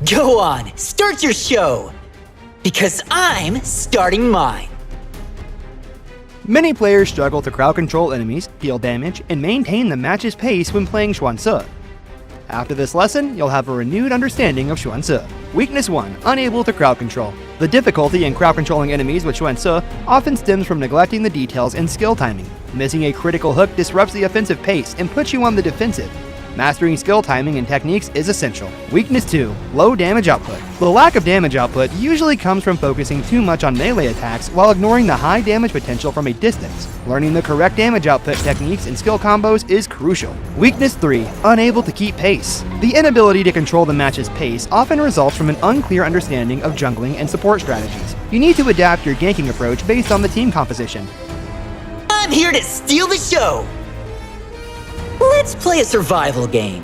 Go on, start your show! Because I'm starting mine. Many players struggle to crowd control enemies, deal damage, and maintain the match's pace when playing Xuance. After this lesson, you'll have a renewed understanding of Xuance. Weakness 1. Unable to crowd control. The difficulty in crowd controlling enemies with Xuance often stems from neglecting the details and skill timing. Missing a critical hook disrupts the offensive pace and puts you on the defensive. Mastering skill timing and techniques is essential. Weakness 2. Low damage output. The lack of damage output usually comes from focusing too much on melee attacks while ignoring the high damage potential from a distance. Learning the correct damage output techniques and skill combos is crucial. Weakness 3. Unable to keep pace. The inability to control the match's pace often results from an unclear understanding of jungling and support strategies. You need to adapt your ganking approach based on the team composition. I'm here to steal the show! Let's play a survival game.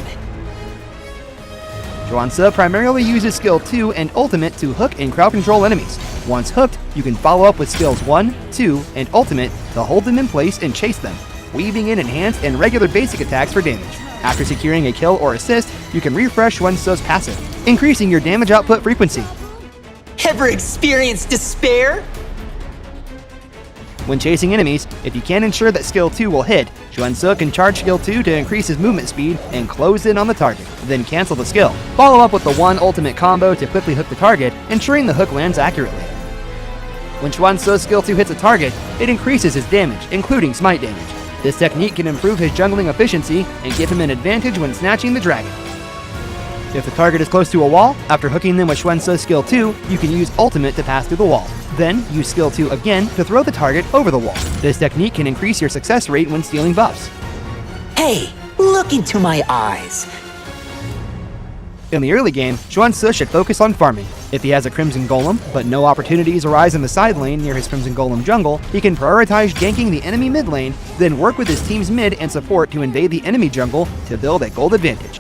Xuance primarily uses skill 2 and ultimate to hook and crowd control enemies. Once hooked, you can follow up with skills 1, 2, and ultimate to hold them in place and chase them, weaving in enhanced and regular basic attacks for damage. After securing a kill or assist, you can refresh Xuance's passive, increasing your damage output frequency. Ever experienced despair? When chasing enemies, if you can't ensure that skill 2 will hit, Xuance can charge skill 2 to increase his movement speed and close in on the target, then cancel the skill. Follow up with the 1 ultimate combo to quickly hook the target, ensuring the hook lands accurately. When Xuance's skill 2 hits a target, it increases his damage, including smite damage. This technique can improve his jungling efficiency and give him an advantage when snatching the dragon. If the target is close to a wall, after hooking them with Xuance's skill 2, you can use ultimate to pass through the wall. Then, use skill 2 again to throw the target over the wall. This technique can increase your success rate when stealing buffs. Hey, look into my eyes. In the early game, Xuance should focus on farming. If he has a Crimson Golem, but no opportunities arise in the side lane near his Crimson Golem jungle, he can prioritize ganking the enemy mid lane, then work with his team's mid and support to invade the enemy jungle to build a gold advantage.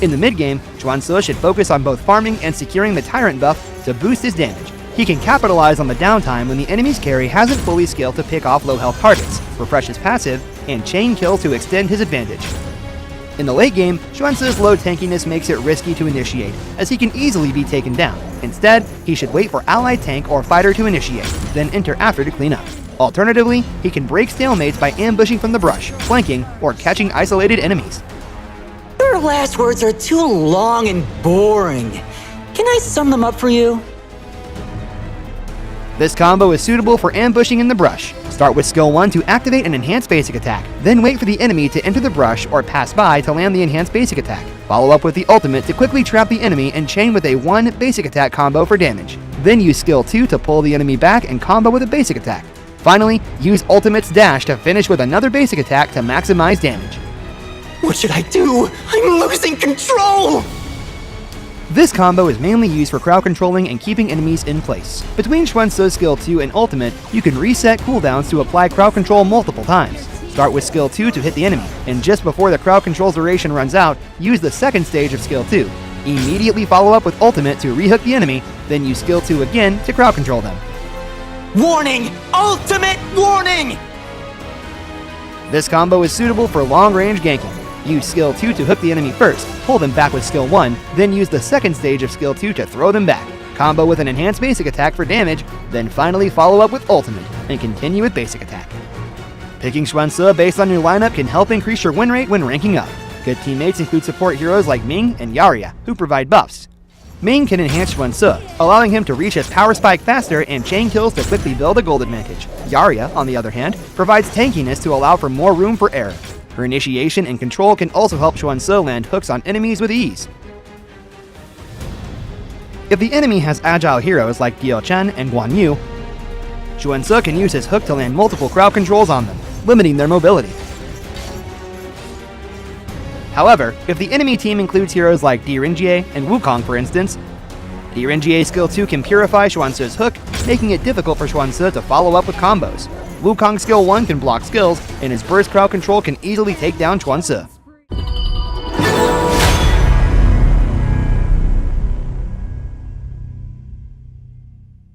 In the mid game, Xuance should focus on both farming and securing the Tyrant buff to boost his damage. He can capitalize on the downtime when the enemy's carry hasn't fully scaled to pick off low health targets, refresh his passive, and chain kill to extend his advantage. In the late game, Xuance's low tankiness makes it risky to initiate, as he can easily be taken down. Instead, he should wait for allied tank or fighter to initiate, then enter after to clean up. Alternatively, he can break stalemates by ambushing from the brush, flanking, or catching isolated enemies. Your last words are too long and boring. Can I sum them up for you? This combo is suitable for ambushing in the brush. Start with skill 1 to activate an enhanced basic attack, then wait for the enemy to enter the brush or pass by to land the enhanced basic attack. Follow up with the ultimate to quickly trap the enemy and chain with a 1 basic attack combo for damage. Then use skill 2 to pull the enemy back and combo with a basic attack. Finally, use ultimate's dash to finish with another basic attack to maximize damage. What should I do? I'm losing control! This combo is mainly used for crowd controlling and keeping enemies in place. Between Xuance's skill 2 and ultimate, you can reset cooldowns to apply crowd control multiple times. Start with skill 2 to hit the enemy, and just before the crowd control's duration runs out, use the second stage of skill 2. Immediately follow up with ultimate to rehook the enemy, then use skill 2 again to crowd control them. Warning! Ultimate warning! This combo is suitable for long-range ganking. Use skill 2 to hook the enemy first, pull them back with skill 1, then use the second stage of skill 2 to throw them back. Combo with an enhanced basic attack for damage, then finally follow up with ultimate, and continue with basic attack. Picking Xuance based on your lineup can help increase your win rate when ranking up. Good teammates include support heroes like Ming and Yaria, who provide buffs. Ming can enhance Xuance, allowing him to reach his power spike faster and chain kills to quickly build a gold advantage. Yaria, on the other hand, provides tankiness to allow for more room for error. Her initiation and control can also help Xuance land hooks on enemies with ease. If the enemy has agile heroes like Diao Chen and Guan Yu, Xuance can use his hook to land multiple crowd controls on them, limiting their mobility. However, if the enemy team includes heroes like Direnjie and Wukong for instance, Direnjie's skill 2 can purify Xuance's hook, making it difficult for Xuance to follow up with combos. Wukong's skill 1 can block skills, and his burst crowd control can easily take down Xuance.